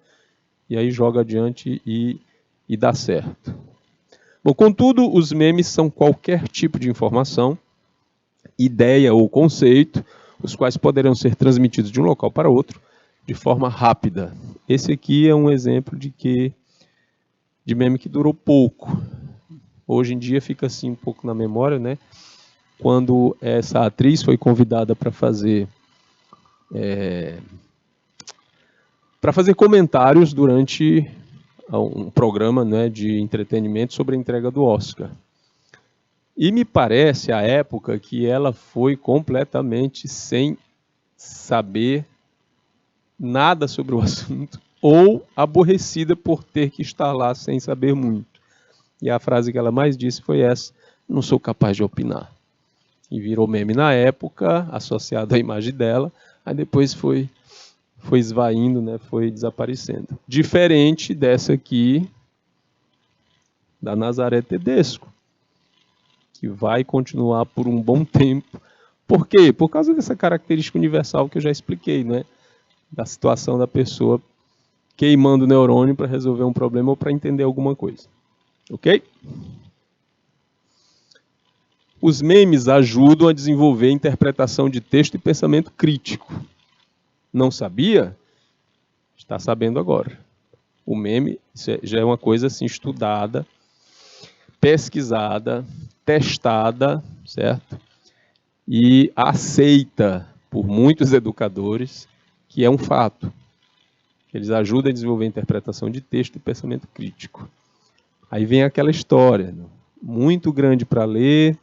e aí joga adiante e dá certo. Bom, contudo, os memes são qualquer tipo de informação, ideia ou conceito, os quais poderão ser transmitidos de um local para outro de forma rápida. Esse aqui é um exemplo de meme que durou pouco. Hoje em dia fica assim um pouco na memória, né? Quando essa atriz foi convidada para fazer comentários durante um programa, né, de entretenimento sobre a entrega do Oscar. E me parece, à época, que ela foi completamente sem saber nada sobre o assunto ou aborrecida por ter que estar lá sem saber muito. E a frase que ela mais disse foi essa: não sou capaz de opinar. E virou meme na época, associado à imagem dela, aí depois foi esvaindo, né, foi desaparecendo. Diferente dessa aqui, da Nazaré Tedesco, que vai continuar por um bom tempo. Por quê? Por causa dessa característica universal que eu já expliquei, né? Da situação da pessoa queimando o neurônio para resolver um problema ou para entender alguma coisa. Ok? Os memes ajudam a desenvolver interpretação de texto e pensamento crítico. Não sabia? Está sabendo agora. O meme já é uma coisa assim estudada, pesquisada, testada, certo? E aceita por muitos educadores que é um fato. Eles ajudam a desenvolver a interpretação de texto e pensamento crítico. Aí vem aquela história, muito grande para ler,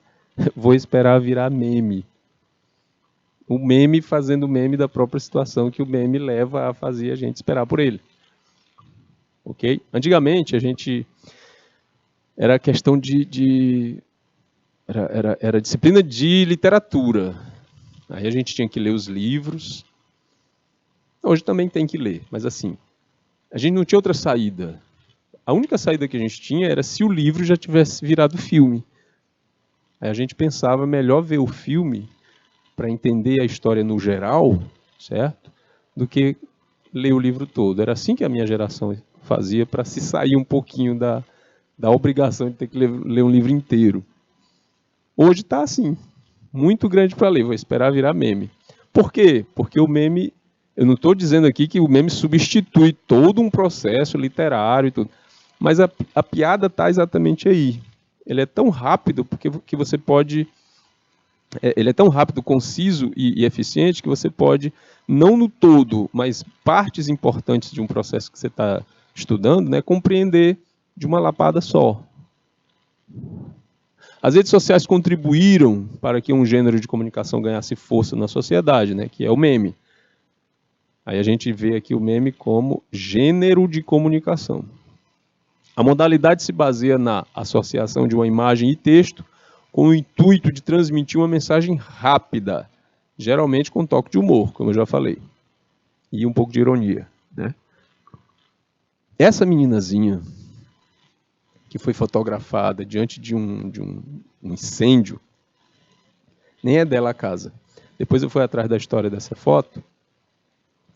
vou esperar virar meme. O meme fazendo meme da própria situação que o meme leva a fazer a gente esperar por ele. Ok? Antigamente, a gente era questão era disciplina de literatura. Aí a gente tinha que ler os livros. Hoje também tem que ler, mas assim, a gente não tinha outra saída. A única saída que a gente tinha era se o livro já tivesse virado filme. Aí a gente pensava melhor ver o filme para entender a história no geral, certo? Do que ler o livro todo. Era assim que a minha geração fazia para se sair um pouquinho da obrigação de ter que ler um livro inteiro. Hoje está assim, muito grande para ler, vou esperar virar meme. Por quê? Porque o meme, eu não estou dizendo aqui que o meme substitui todo um processo literário e tudo, mas a piada está exatamente aí. Ele é tão rápido porque que você pode... Ele é tão rápido, conciso e eficiente que você pode, não no todo, mas partes importantes de um processo que você está estudando, né, compreender de uma lapada só. As redes sociais contribuíram para que um gênero de comunicação ganhasse força na sociedade, né, que é o meme. Aí a gente vê aqui o meme como gênero de comunicação. A modalidade se baseia na associação de uma imagem e texto com o intuito de transmitir uma mensagem rápida, geralmente com toque de humor, como eu já falei, e um pouco de ironia, né? Essa meninazinha que foi fotografada diante de um incêndio, nem é dela a casa. Depois eu fui atrás da história dessa foto.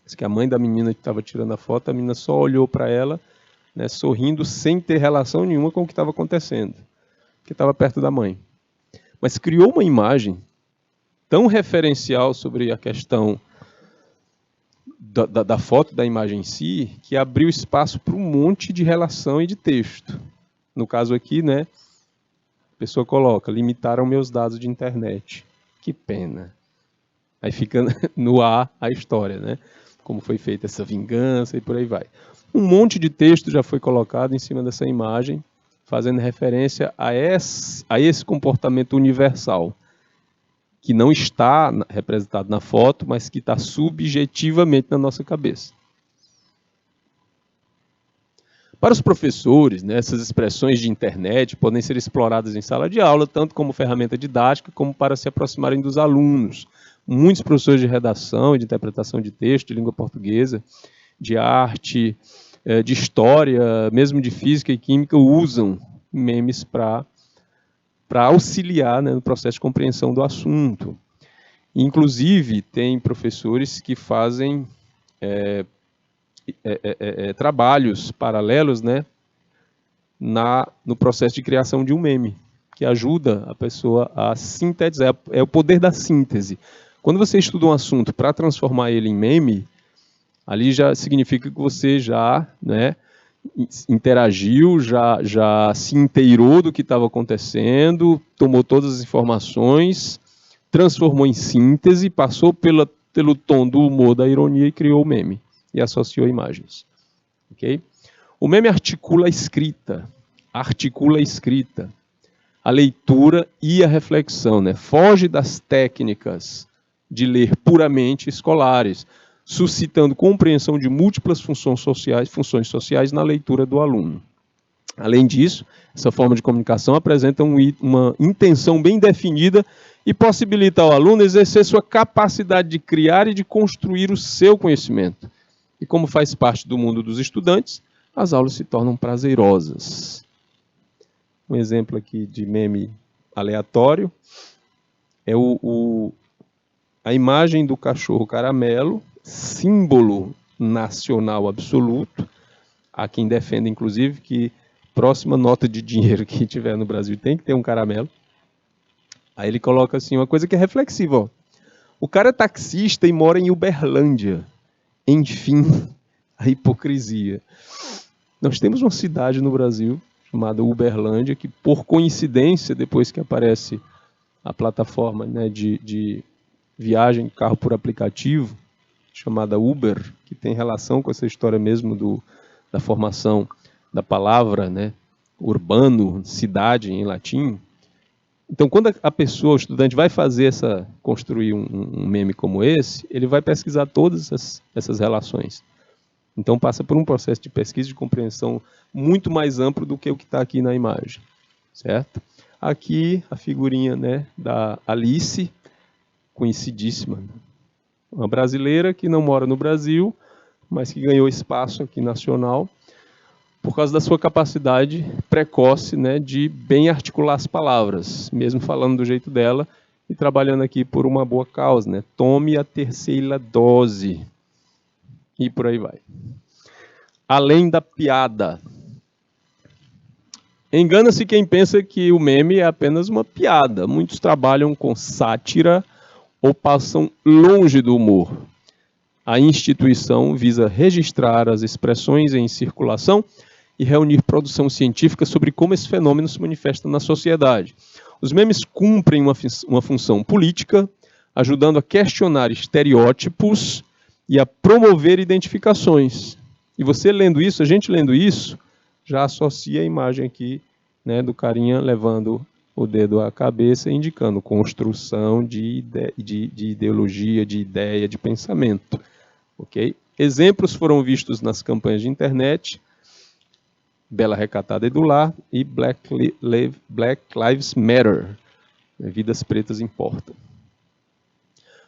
Diz que a mãe da menina que estava tirando a foto, a menina só olhou para ela, né, sorrindo, sem ter relação nenhuma com o que estava acontecendo, porque estava perto da mãe. Mas criou uma imagem tão referencial sobre a questão da foto, da imagem em si, que abriu espaço para um monte de relação e de texto. No caso aqui, né, a pessoa coloca, limitaram meus dados de internet. Que pena. Aí fica no ar a história, né? Como foi feita essa vingança e por aí vai. Um monte de texto já foi colocado em cima dessa imagem, fazendo referência a esse comportamento universal, que não está representado na foto, mas que está subjetivamente na nossa cabeça. Para os professores, né, essas expressões de internet podem ser exploradas em sala de aula, tanto como ferramenta didática, como para se aproximarem dos alunos. Muitos professores de redação e de interpretação de texto, de língua portuguesa, de arte, de história, mesmo de física e química, usam memes para auxiliar, né, no processo de compreensão do assunto. Inclusive, tem professores que fazem trabalhos paralelos, né, no processo de criação de um meme, que ajuda a pessoa a sintetizar. É o poder da síntese. Quando você estuda um assunto para transformar ele em meme, ali já significa que você já, né, interagiu, já se inteirou do que estava acontecendo, tomou todas as informações, transformou em síntese, passou pelo tom do humor, da ironia e criou o meme. E associou imagens. Okay? O meme articula a escrita, a leitura e a reflexão, né? Foge das técnicas de ler puramente escolares, suscitando compreensão de múltiplas funções sociais na leitura do aluno. Além disso, essa forma de comunicação apresenta uma intenção bem definida e possibilita ao aluno exercer sua capacidade de criar e de construir o seu conhecimento. E como faz parte do mundo dos estudantes, as aulas se tornam prazerosas. Um exemplo aqui de meme aleatório é a imagem do cachorro caramelo, símbolo nacional absoluto. Há quem defenda, inclusive, que próxima nota de dinheiro que tiver no Brasil tem que ter um caramelo. Aí ele coloca assim, uma coisa que é reflexiva. Ó. O cara é taxista e mora em Uberlândia. Enfim, a hipocrisia. Nós temos uma cidade no Brasil chamada Uberlândia, que por coincidência, depois que aparece a plataforma, né, de viagem, carro por aplicativo, chamada Uber, que tem relação com essa história mesmo da formação da palavra, né, urbano, cidade em latim. Então, quando a pessoa, o estudante, vai construir um meme como esse, ele vai pesquisar todas essas relações. Então passa por um processo de pesquisa e de compreensão muito mais amplo do que o que está aqui na imagem, certo? Aqui a figurinha, né, da Alice, conhecidíssima, uma brasileira que não mora no Brasil, mas que ganhou espaço aqui nacional por causa da sua capacidade precoce, né, de bem articular as palavras, mesmo falando do jeito dela e trabalhando aqui por uma boa causa, né? Tome a terceira dose. E por aí vai. Além da piada. Engana-se quem pensa que o meme é apenas uma piada. Muitos trabalham com sátira ou passam longe do humor. A instituição visa registrar as expressões em circulação e reunir produção científica sobre como esse fenômeno se manifesta na sociedade. Os memes cumprem uma função política, ajudando a questionar estereótipos e a promover identificações. E você lendo isso, a gente lendo isso, já associa a imagem aqui, né, do carinha levando o dedo à cabeça, indicando construção de ideologia, de ideia, de pensamento. Okay? Exemplos foram vistos nas campanhas de internet, Bela Recatada e do Lar e Black Lives Matter, Vidas Pretas Importam.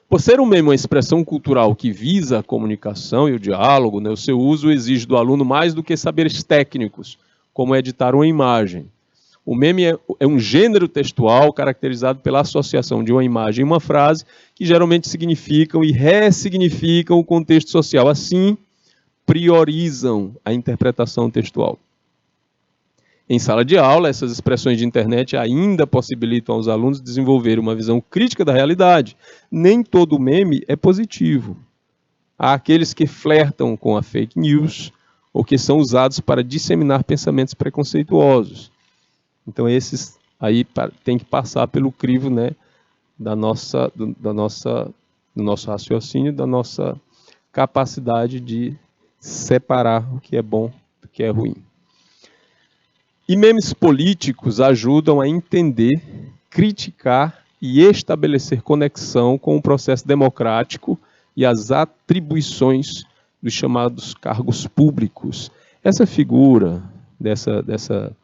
Por ser um meme uma expressão cultural que visa a comunicação e o diálogo, né, o seu uso exige do aluno mais do que saberes técnicos, como editar uma imagem. O meme é um gênero textual caracterizado pela associação de uma imagem e uma frase que geralmente significam e ressignificam o contexto social. Assim, priorizam a interpretação textual. Em sala de aula, essas expressões de internet ainda possibilitam aos alunos desenvolver uma visão crítica da realidade. Nem todo meme é positivo. Há aqueles que flertam com a fake news ou que são usados para disseminar pensamentos preconceituosos. Então esses aí tem que passar pelo crivo, né, do nosso raciocínio, da nossa capacidade de separar o que é bom do que é ruim. E memes políticos ajudam a entender, criticar e estabelecer conexão com o processo democrático e as atribuições dos chamados cargos públicos. Essa figura dessa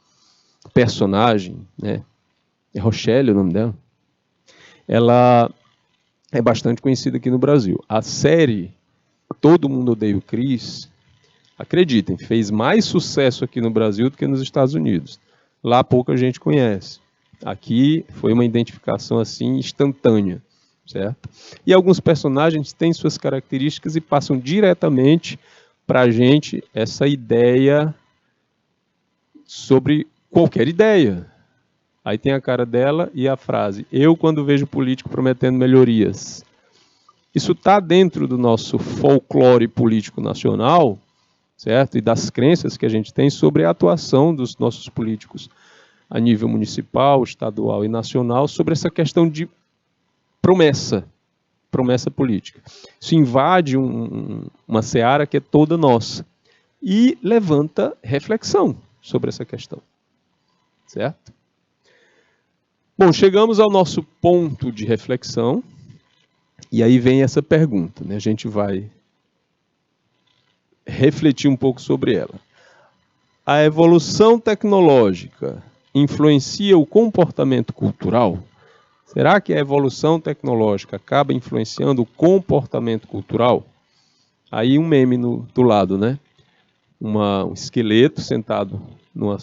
personagem, né, é Rochelle o nome dela, ela é bastante conhecida aqui no Brasil. A série Todo Mundo Odeia o Chris, acreditem, fez mais sucesso aqui no Brasil do que nos Estados Unidos. Lá pouca gente conhece. Aqui foi uma identificação assim instantânea, certo? E alguns personagens têm suas características e passam diretamente para a gente essa ideia sobre qualquer ideia. Aí tem a cara dela e a frase: eu quando vejo político prometendo melhorias. Isso está dentro do nosso folclore político nacional, certo? E das crenças que a gente tem sobre a atuação dos nossos políticos a nível municipal, estadual e nacional, sobre essa questão de promessa política. Isso invade uma seara que é toda nossa e levanta reflexão sobre essa questão, certo? Bom, chegamos ao nosso ponto de reflexão e aí vem essa pergunta, né? A gente vai refletir um pouco sobre ela. A evolução tecnológica influencia o comportamento cultural? Será que a evolução tecnológica acaba influenciando o comportamento cultural? Aí um meme do lado, né? Um esqueleto sentado numa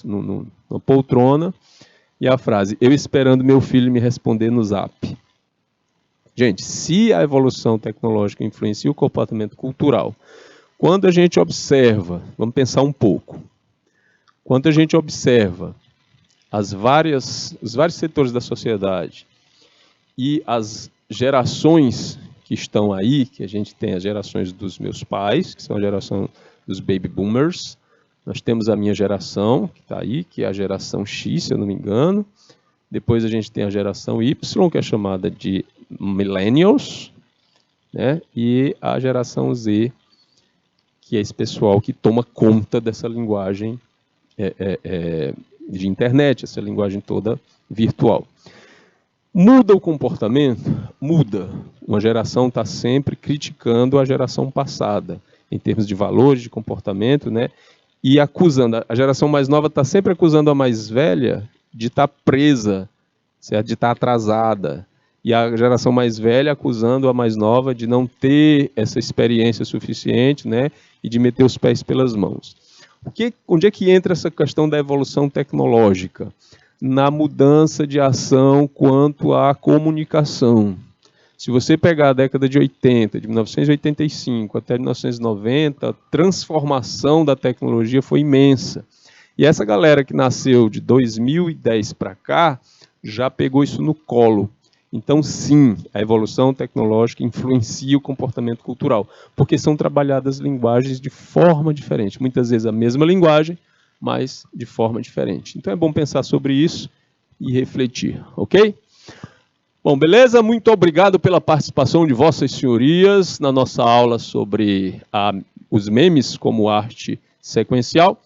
poltrona e a frase: eu esperando meu filho me responder no zap. Gente, se a evolução tecnológica influencia o comportamento cultural, quando a gente observa, vamos pensar um pouco, quando a gente observa os vários setores da sociedade e as gerações que estão aí, que a gente tem as gerações dos meus pais, que são a geração dos baby boomers, nós temos a minha geração, que está aí, que é a geração X, se eu não me engano, depois a gente tem a geração Y, que é chamada de millennials, né? E a geração Z, que é esse pessoal que toma conta dessa linguagem de internet, essa linguagem toda virtual. Muda o comportamento? Muda. Uma geração está sempre criticando a geração passada. em termos de valores, de comportamento, né? E acusando, a geração mais nova está sempre acusando a mais velha de estar presa, certo? De estar atrasada. E a geração mais velha acusando a mais nova de não ter essa experiência suficiente, né? E de meter os pés pelas mãos. Onde é que entra essa questão da evolução tecnológica? Na mudança de ação quanto à comunicação. Se você pegar a década de 80, de 1985 até 1990, a transformação da tecnologia foi imensa. E essa galera que nasceu de 2010 para cá já pegou isso no colo. Então, sim, a evolução tecnológica influencia o comportamento cultural, porque são trabalhadas linguagens de forma diferente. Muitas vezes a mesma linguagem, mas de forma diferente. Então, é bom pensar sobre isso e refletir, ok? Bom, beleza? Muito obrigado pela participação de vossas senhorias na nossa aula sobre os memes como arte sequencial.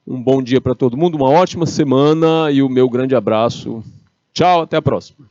Um bom dia para todo mundo, uma ótima semana e o meu grande abraço. Tchau, até a próxima.